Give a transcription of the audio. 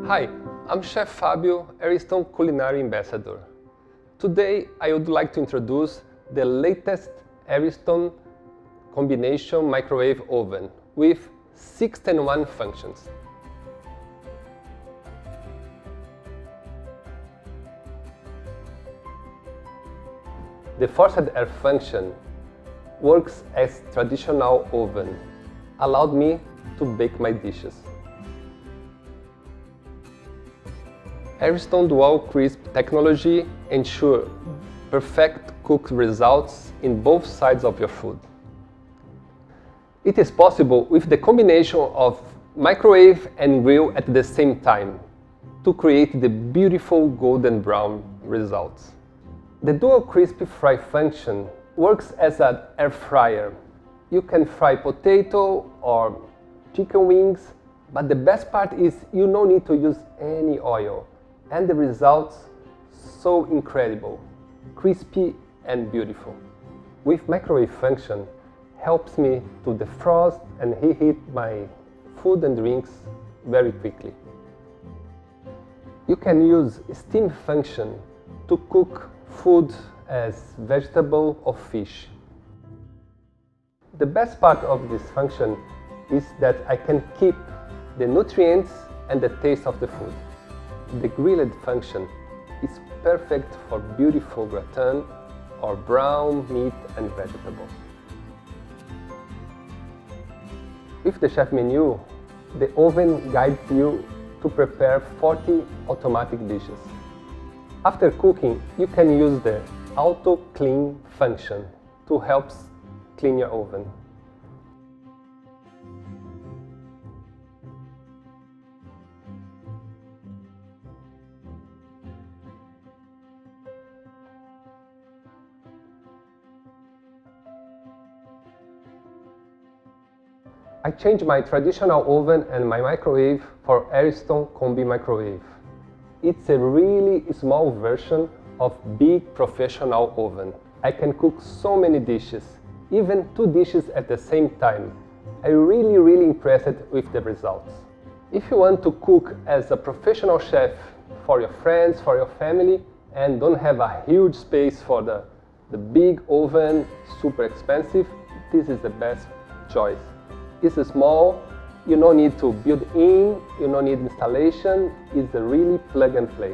Hi, I'm Chef Fabio, Ariston Culinary Ambassador. Today I would like to introduce the latest Ariston combination microwave oven with 6-in-1 functions. The forced air function works as traditional oven, allowed me to bake my dishes. Ariston Dual Crisp technology ensures perfect cooked results in both sides of your food. It is possible with the combination of microwave and grill at the same time to create the beautiful golden brown results. The Dual Crisp Fry function works as an air fryer. You can fry potato or chicken wings, but the best part is you don't need to use any oil. And the results so incredible, crispy and beautiful. With microwave function helps me to defrost and reheat my food and drinks very quickly. You can use steam function to cook food as vegetable or fish. The best part of this function is that I can keep the nutrients and the taste of the food. The grilled function is perfect for beautiful gratin or brown meat and vegetables. With the chef menu, the oven guides you to prepare 40 automatic dishes. After cooking, you can use the auto clean function to help clean your oven. I changed my traditional oven and my microwave for Ariston Combi Microwave. It's a really small version of big professional oven. I can cook so many dishes, even 2 dishes at the same time. I'm really impressed with the results. If you want to cook as a professional chef for your friends, for your family, and don't have a huge space for the big oven, super expensive, this is the best choice. It's small, you don't need to build in, you don't need installation, it's a really plug and play.